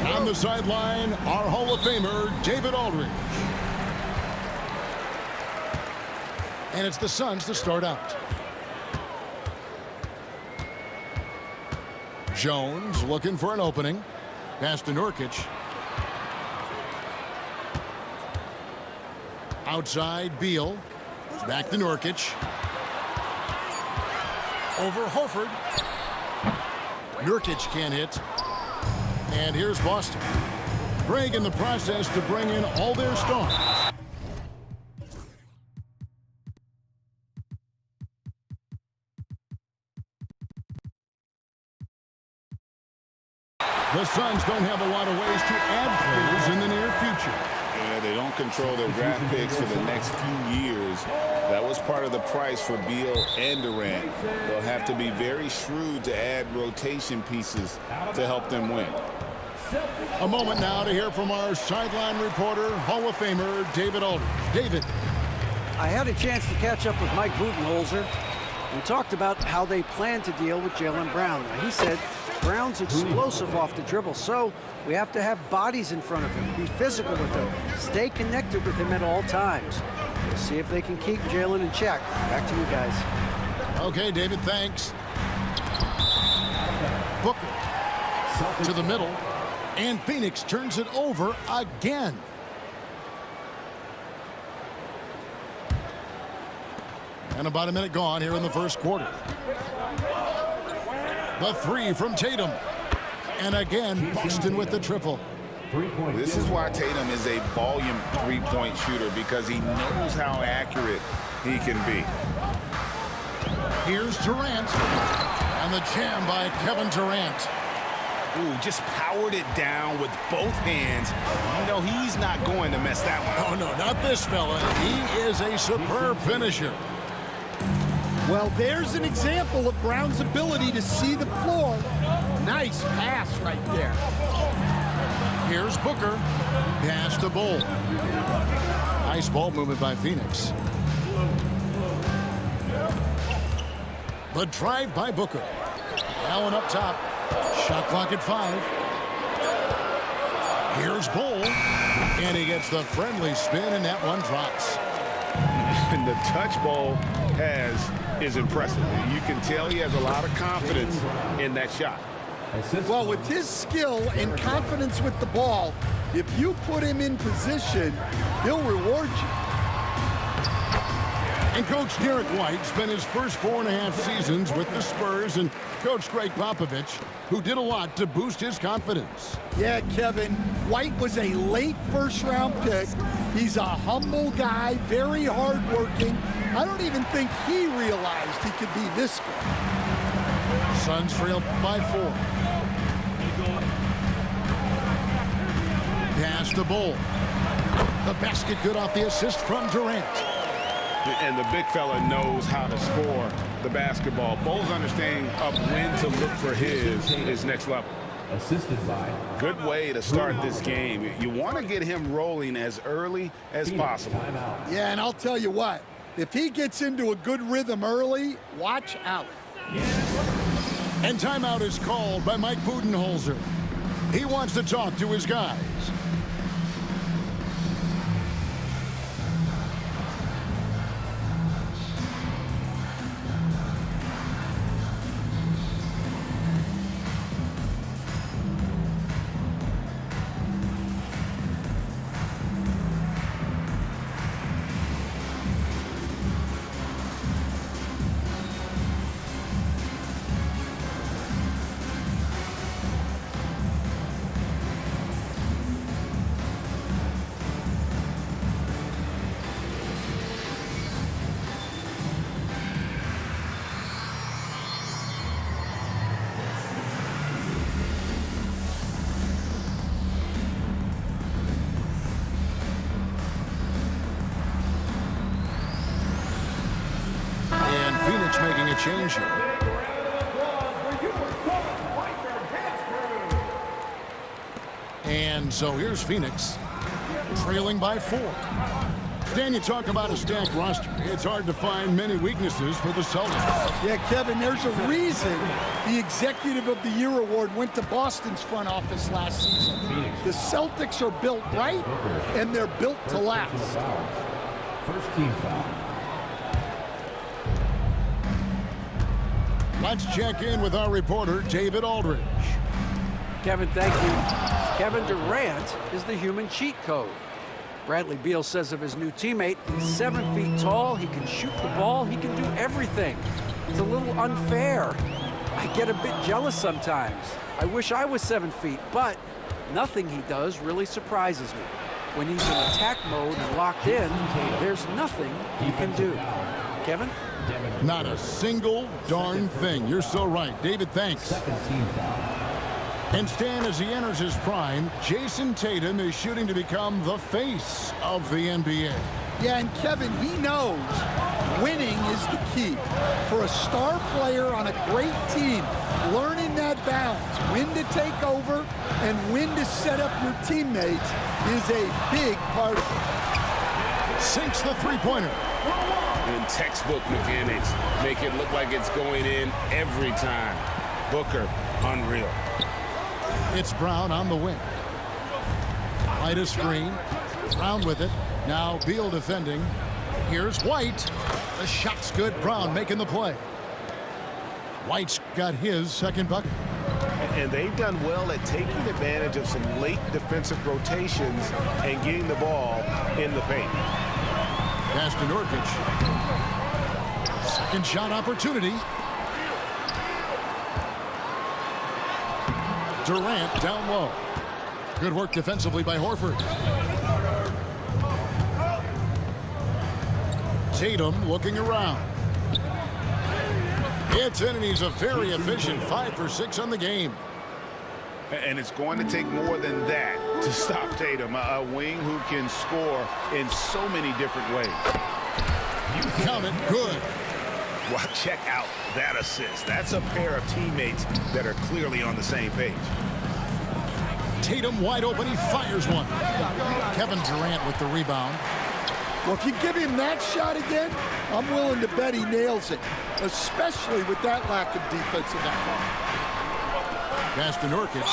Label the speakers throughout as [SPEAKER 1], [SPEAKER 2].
[SPEAKER 1] On the sideline, our Hall of Famer, David Aldridge. And it's the Suns to start out. Jones looking for an opening. Pass to Nurkic. Outside, Beal. Back to Nurkic. Over Horford. Nurkic can't hit. And here's Boston. Craig in the process to bring in all their stars. The Suns don't have a lot of ways to add players in the near future.
[SPEAKER 2] Yeah, they don't control their draft picks for the next few years. That was part of the price for Beal and Durant. They'll have to be very shrewd to add rotation pieces to help them win.
[SPEAKER 1] A moment now to hear from our sideline reporter, Hall of Famer David Aldridge. David.
[SPEAKER 3] I had a chance to catch up with Mike Budenholzer. We talked about how they plan to deal with Jaylen Brown. Now, he said Brown's explosive off the dribble, so we have to have bodies in front of him, be physical with him, stay connected with him at all times. We'll see if they can keep Jaylen in check. Back to you guys.
[SPEAKER 1] Okay, David, thanks. Booker to the middle, and Phoenix turns it over again. And about a minute gone here in the first quarter. The three from Tatum. And again, Boston with the triple.
[SPEAKER 2] This is why Tatum is a volume three-point shooter, because he knows how accurate he can be.
[SPEAKER 1] Here's Durant. And the jam by Kevin Durant.
[SPEAKER 2] Ooh, just powered it down with both hands. You know, he's not going to mess that one up.
[SPEAKER 1] Oh, no, not this fella. He is a superb finisher.
[SPEAKER 4] Well, there's an example of Brown's ability to see the floor. Nice pass right there.
[SPEAKER 1] Here's Booker. Pass to Bull. Nice ball movement by Phoenix. The drive by Booker. Allen up top. Shot clock at 5. Here's Bull. And he gets the friendly spin, and that one drops.
[SPEAKER 2] And the touch ball is impressive. You can tell he has a lot of confidence in that shot.
[SPEAKER 4] Well, with his skill and confidence with the ball, if you put him in position, he'll reward you.
[SPEAKER 1] And Coach Derek White spent his first 4.5 seasons with the Spurs, and Coach Greg Popovich, who did a lot to boost his confidence.
[SPEAKER 4] Yeah, Kevin, White was a late first-round pick. He's a humble guy, very hardworking. I don't even think he realized he could be this good.
[SPEAKER 1] Suns trail by 4. Pass to Bull. The basket good off the assist from Durant.
[SPEAKER 2] And the big fella knows how to score the basketball. Bull's understanding of when to look for his next level.
[SPEAKER 5] Assisted by.
[SPEAKER 2] Good way to start this game. You want to get him rolling as early as possible.
[SPEAKER 4] Yeah, and I'll tell you what, if he gets into a good rhythm early, watch out.
[SPEAKER 1] And timeout is called by Mike Budenholzer. He wants to talk to his guys. Making a change here. And so here's Phoenix, trailing by 4. Stan, you talk about a stacked roster. It's hard to find many weaknesses for the Celtics.
[SPEAKER 4] Yeah, Kevin, there's a reason the Executive of the Year award went to Boston's front office last season. The Celtics are built right, and they're built to last.
[SPEAKER 5] First team foul.
[SPEAKER 1] Let's check in with our reporter, David Aldridge.
[SPEAKER 3] Kevin, thank you. Kevin Durant is the human cheat code. Bradley Beal says of his new teammate, he's 7 feet tall, he can shoot the ball, he can do everything. It's a little unfair. I get a bit jealous sometimes. I wish I was 7 feet, but nothing he does really surprises me. When he's in attack mode and locked in, there's nothing he can do. Kevin?
[SPEAKER 1] Not a single darn thing. You're so right. David, thanks.
[SPEAKER 5] Second team foul.
[SPEAKER 1] And Stan, as he enters his prime, Jason Tatum is shooting to become the face of the NBA.
[SPEAKER 4] Yeah, and Kevin, he knows winning is the key. For a star player on a great team, learning that balance, when to take over and when to set up your teammates is a big part of it.
[SPEAKER 1] Sinks the three-pointer.
[SPEAKER 2] And textbook mechanics make it look like it's going in every time. Booker, unreal.
[SPEAKER 1] It's Brown on the wing. Right a screen. Brown with it. Now Beal defending. Here's White. The shot's good. Brown making the play. White's got his second bucket.
[SPEAKER 6] And they've done well at taking advantage of some late defensive rotations and getting the ball in the paint.
[SPEAKER 1] Pass to Nurkic. Second shot opportunity. Durant down low. Good work defensively by Horford. Tatum looking around. It's in, and he's a very efficient 5 for 6 on the game.
[SPEAKER 2] And it's going to take more than that to stop Tatum, a wing who can score in so many different ways.
[SPEAKER 1] Count it, good.
[SPEAKER 6] Well, check out that assist. That's a pair of teammates that are clearly on the same page.
[SPEAKER 1] Tatum wide open, he fires one. Kevin Durant with the rebound.
[SPEAKER 4] Well, if you give him that shot again, I'm willing to bet he nails it, especially with that lack of defensive effort.
[SPEAKER 1] Pass to Nurkic.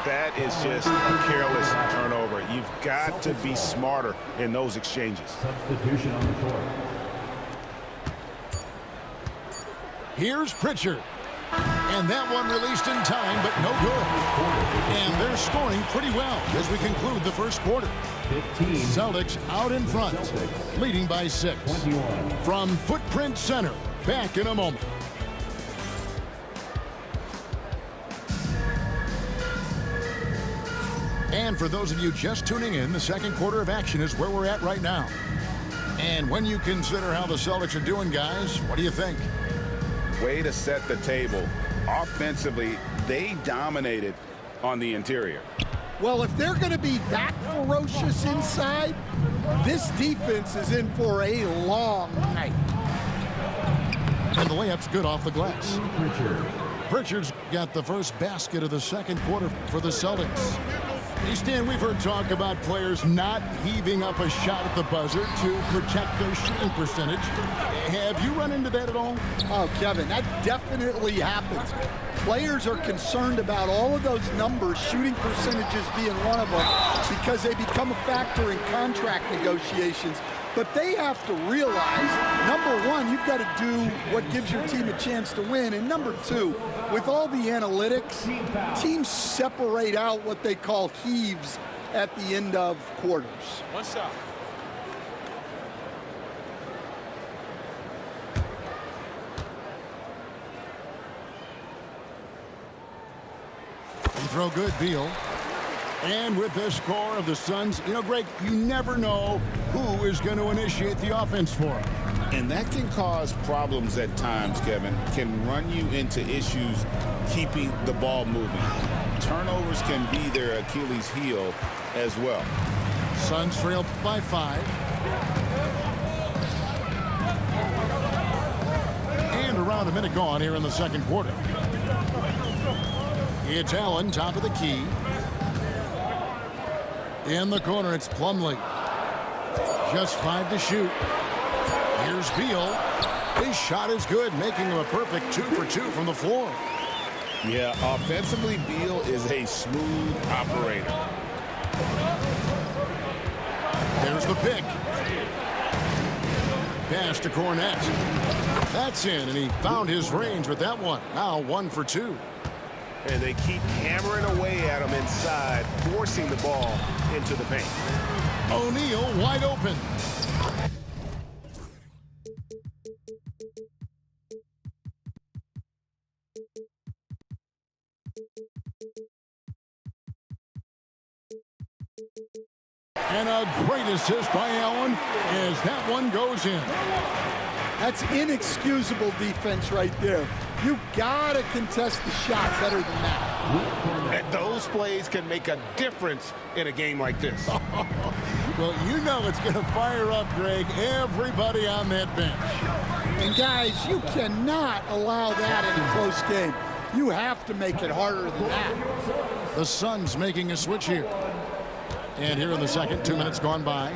[SPEAKER 6] That is just a careless turnover. You've got to be smarter in those exchanges.
[SPEAKER 5] Substitution on the court.
[SPEAKER 1] Here's Pritchard. And that one released in time, but no good. And they're scoring pretty well as we conclude the first quarter.
[SPEAKER 5] 15.
[SPEAKER 1] Celtics out in front, leading by 6.
[SPEAKER 5] 21.
[SPEAKER 1] From Footprint Center, back in a moment. And for those of you just tuning in, the second quarter of action is where we're at right now. And when you consider how the Celtics are doing, guys, what do you think?
[SPEAKER 2] Way to set the table. Offensively, they dominated on the interior.
[SPEAKER 4] Well, if they're going to be that ferocious inside, this defense is in for a long night.
[SPEAKER 1] And the layup's good off the glass.
[SPEAKER 5] Pritchard.
[SPEAKER 1] Pritchard's got the first basket of the second quarter for the Celtics. Hey, Stan, we've heard talk about players not heaving up a shot at the buzzer to protect their shooting percentage. Have you run into that at all?
[SPEAKER 4] Oh, Kevin, that definitely happens. Players are concerned about all of those numbers, shooting percentages being one of them, because they become a factor in contract negotiations. But they have to realize, number one, you've got to do what gives your team a chance to win. And number two, with all the analytics, teams separate out what they call heaves at the end of quarters.
[SPEAKER 6] What's up?
[SPEAKER 1] Free throw good, Beal. And with the score of the Suns, you know, Greg, you never know who is going to initiate the offense for them.
[SPEAKER 2] And that can cause problems at times, Kevin. Can run you into issues keeping the ball moving. Turnovers can be their Achilles heel as well.
[SPEAKER 1] Suns trail by 5. And around a minute gone here in the second quarter. It's Allen, top of the key. In the corner, it's Plumlee. Just 5 to shoot. Here's Beal. His shot is good, making him a perfect 2 for 2 from the floor.
[SPEAKER 2] Yeah, offensively, Beal is a smooth operator.
[SPEAKER 1] There's the pick. Pass to Cornette. That's in, and he found his range with that one. Now 1 for 2.
[SPEAKER 6] And they keep hammering away at him inside, forcing the ball into the paint.
[SPEAKER 1] O'Neal wide open. And a great assist by Allen as that one goes in.
[SPEAKER 4] That's inexcusable defense right there. You gotta contest the shot better than that.
[SPEAKER 6] And those plays can make a difference in a game like this.
[SPEAKER 1] Well, you know it's going to fire up, Greg, everybody on that bench.
[SPEAKER 4] And guys, you cannot allow that in a close game. You have to make it harder than that.
[SPEAKER 1] The Suns making a switch here. And here in the second, 2 minutes gone by.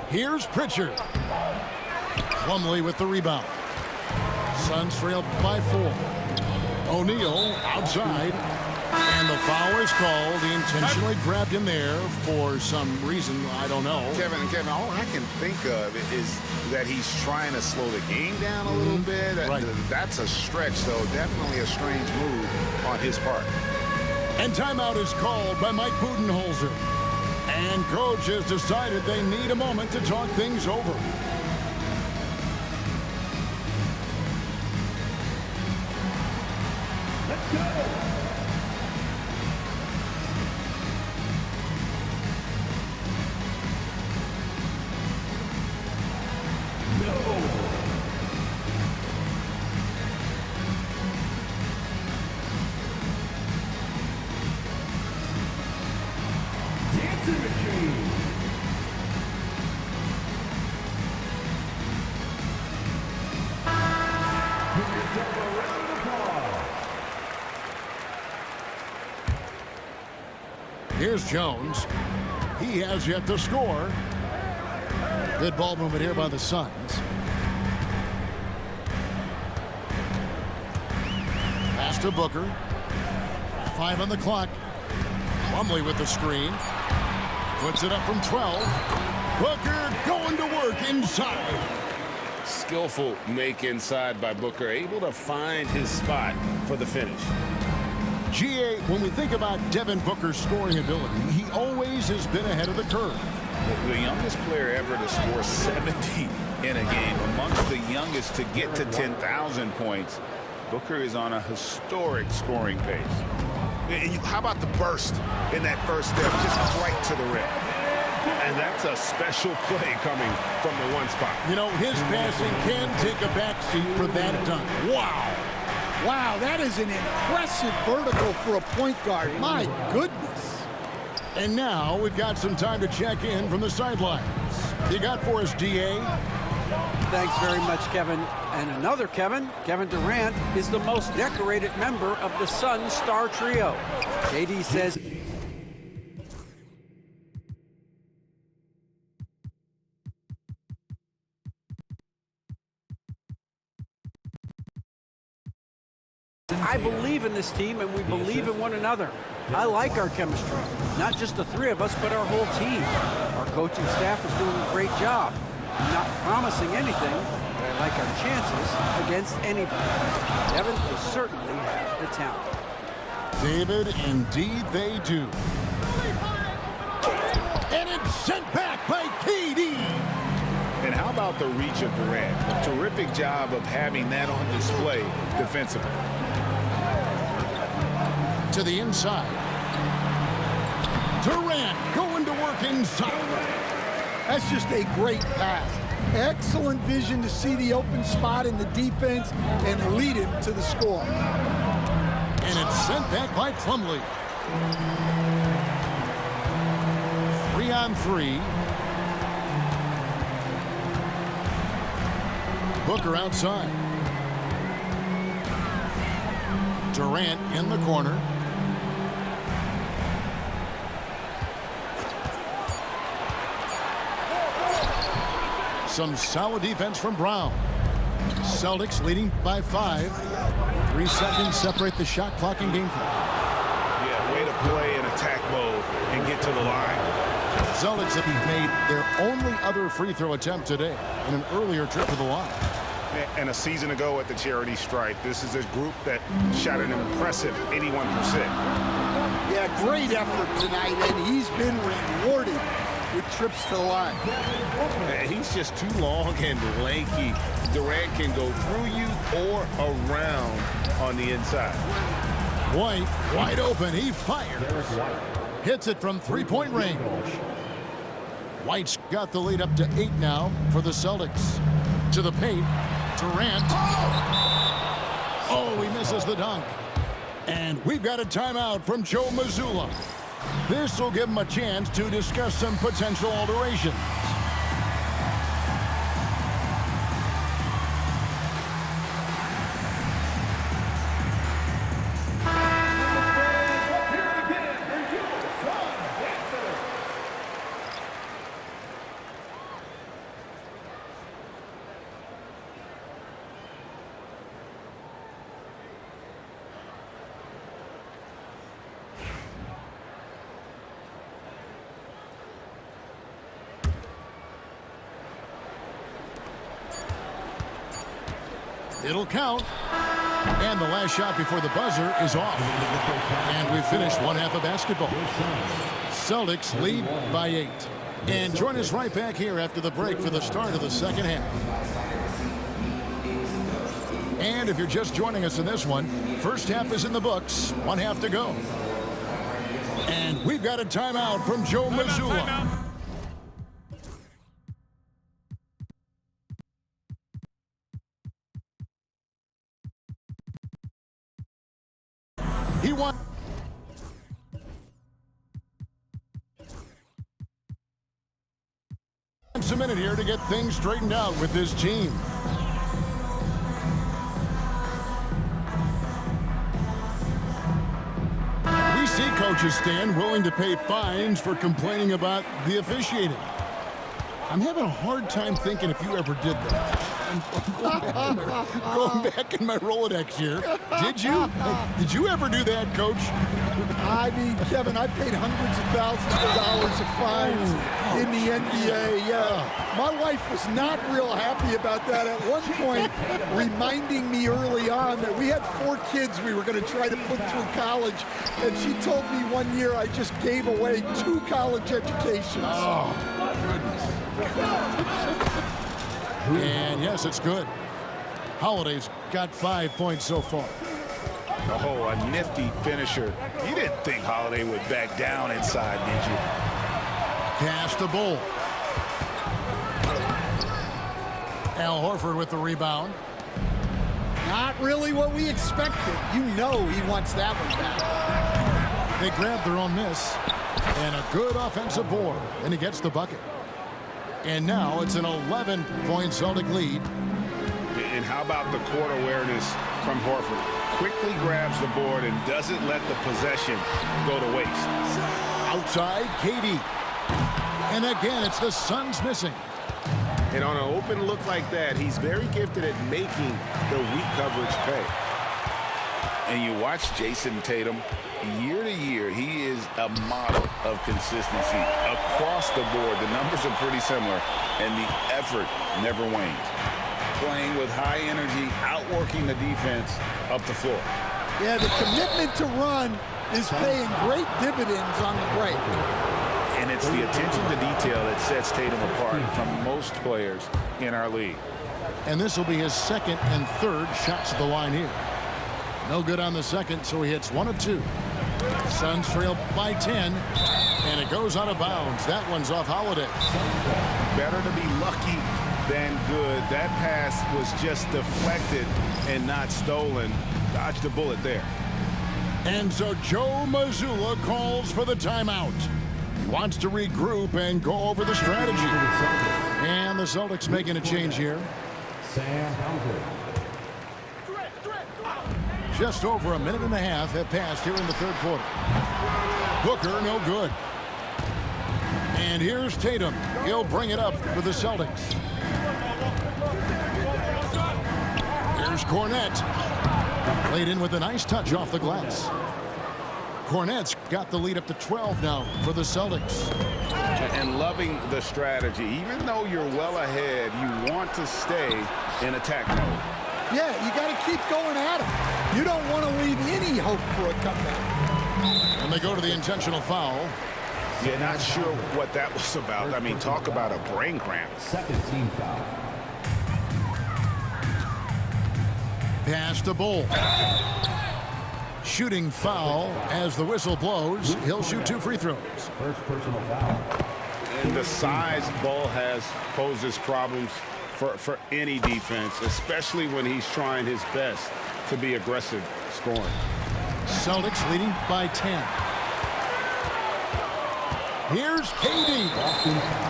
[SPEAKER 1] Here's Pritchard. Plumlee with the rebound. Suns trail by 4. O'Neal outside. And the foul is called. He intentionally grabbed him there for some reason. I don't know.
[SPEAKER 2] Kevin, all I can think of is that he's trying to slow the game down a little bit.
[SPEAKER 1] Right.
[SPEAKER 2] That's a stretch, so definitely a strange move on his part.
[SPEAKER 1] And timeout is called by Mike Budenholzer. And coach has decided they need a moment to talk things over.
[SPEAKER 5] Let's go.
[SPEAKER 1] Here's Jones. He has yet to score. Good ball movement here by the Suns. Pass to Booker. 5 on the clock. Plumlee with the screen. Puts it up from 12. Booker going to work inside.
[SPEAKER 2] Skillful make inside by Booker, able to find his spot for the finish.
[SPEAKER 1] GA, when we think about Devin Booker's scoring ability, he always has been ahead of the curve.
[SPEAKER 2] The youngest player ever to score 70 in a game, amongst the youngest to get to 10,000 points. Booker is on a historic scoring pace.
[SPEAKER 6] And how about the burst in that first step, just right to the rim? And that's a special play coming from the one spot.
[SPEAKER 1] You know, his passing can take a backseat for that dunk. Wow.
[SPEAKER 4] Wow, that is an impressive vertical for a point guard. My goodness.
[SPEAKER 1] And now we've got some time to check in from the sidelines. You got for us, DA?
[SPEAKER 3] Thanks very much, Kevin. And another Kevin, Kevin Durant, is the most decorated member of the Suns star trio. KD says I believe in this team and we believe in one another. I like our chemistry. Not just the three of us, but our whole team. Our coaching staff is doing a great job. I'm not promising anything, but I like our chances against anybody. Devin, they certainly have the talent.
[SPEAKER 1] David, indeed they do. And it's sent back by KD.
[SPEAKER 2] And how about the reach of Durant? A terrific job of having that on display defensively.
[SPEAKER 1] To the inside. Durant going to work inside.
[SPEAKER 4] That's just a great pass. Excellent vision to see the open spot in the defense and lead him to the score.
[SPEAKER 1] And it's sent back by Plumlee. 3-on-3. Booker outside. Durant in the corner. Some solid defense from Brown. Celtics leading by 5. 3 seconds separate the shot clock and game clock.
[SPEAKER 6] Yeah, way to play in attack mode and get to the line.
[SPEAKER 1] Celtics have made their only other free throw attempt today in an earlier trip to the line.
[SPEAKER 6] And a season ago at the charity stripe, this is a group that shot an impressive 81%.
[SPEAKER 4] Yeah, great effort tonight, and he's been rewarded with trips to the line.
[SPEAKER 2] He's just too long and lanky. Durant can go through you or around on the inside.
[SPEAKER 1] White wide open. He fires. Hits it from three-point range. White's got the lead up to 8 now for the Celtics. To the paint. Durant. Oh, he misses the dunk. And we've got a timeout from Joe Mazzulla. This will give him a chance to discuss some potential alterations. It'll count. And the last shot before the buzzer is off. And we've finished one half of basketball. Celtics lead by 8. And join us right back here after the break for the start of the second half. And if you're just joining us in this one, first half is in the books. One half to go. And we've got a timeout from Joe Mazzulla. He wants a minute here to get things straightened out with this team. We see coaches stand willing to pay fines for complaining about the officiating. I'm having a hard time thinking if you ever did that. Going back in my Rolodex here. Did you? Did you ever do that, Coach?
[SPEAKER 4] I mean, Kevin, I paid hundreds of thousands of dollars of fines in the NBA. Yeah, my wife was not real happy about that at one point, reminding me early on that we had 4 kids we were going to try to put through college, and she told me one year I just gave away 2 college educations.
[SPEAKER 1] Oh, goodness. And yes, it's good. Holiday's got 5 points so far.
[SPEAKER 6] Oh, a nifty finisher. You didn't think Holiday would back down inside, did you?
[SPEAKER 1] Pass to Bull. Al Horford with the rebound.
[SPEAKER 4] Not really what we expected. You know he wants that one back.
[SPEAKER 1] They grab their own miss. And a good offensive board. And he gets the bucket. And now it's an 11-point Celtic lead.
[SPEAKER 6] And how about the court awareness from Horford? Quickly grabs the board and doesn't let the possession go to waste.
[SPEAKER 1] Outside, KD. And again, it's the Suns missing.
[SPEAKER 6] And on an open look like that, he's very gifted at making the weak coverage pay.
[SPEAKER 2] And you watch Jason Tatum, year to year, he is a model of consistency. Across the board, the numbers are pretty similar, and the effort never wanes. Playing with high energy, outworking the defense up the floor.
[SPEAKER 4] Yeah, the commitment to run is paying great dividends on the break.
[SPEAKER 2] And it's the attention to detail that sets Tatum apart from most players in our league.
[SPEAKER 1] And this will be his second and third shots at the line here. No good on the second, so he hits 1 of 2. Suns trail by 10, and it goes out of bounds. That one's off Holiday.
[SPEAKER 6] Better to be lucky than good. That pass was just deflected and not stolen. Dodged a bullet there.
[SPEAKER 1] And so Joe Mazzulla calls for the timeout. He wants to regroup and go over the strategy. And the Celtics making a change here.
[SPEAKER 5] Sam Hauser.
[SPEAKER 1] Just over a minute and a half have passed here in the third quarter. Booker, no good. And here's Tatum. He'll bring it up for the Celtics. Here's Cornette. Played in with a nice touch off the glass. Cornette's got the lead up to 12 now for the Celtics.
[SPEAKER 2] And loving the strategy. Even though you're well ahead, you want to stay in attack mode.
[SPEAKER 4] Yeah, you got to keep going at him. You don't want to leave any hope for a comeback.
[SPEAKER 1] And they go to the intentional foul.
[SPEAKER 2] Yeah, not sure what that was about. I mean, talk about a brain cramp.
[SPEAKER 5] Second team foul.
[SPEAKER 1] Pass to Bull. Shooting foul as the whistle blows. He'll shoot 2 free throws.
[SPEAKER 5] First personal foul.
[SPEAKER 2] And the size Bull has poses problems for any defense, especially when he's trying his best to be aggressive scoring.
[SPEAKER 1] Celtics leading by 10. Here's KD.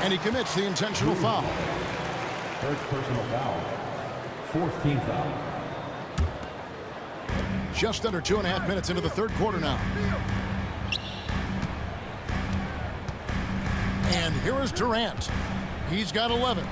[SPEAKER 1] And he commits the intentional foul.
[SPEAKER 5] First personal foul. Fourth team foul.
[SPEAKER 1] Just under 2.5 minutes into the third quarter now. And here is Durant. He's got 11.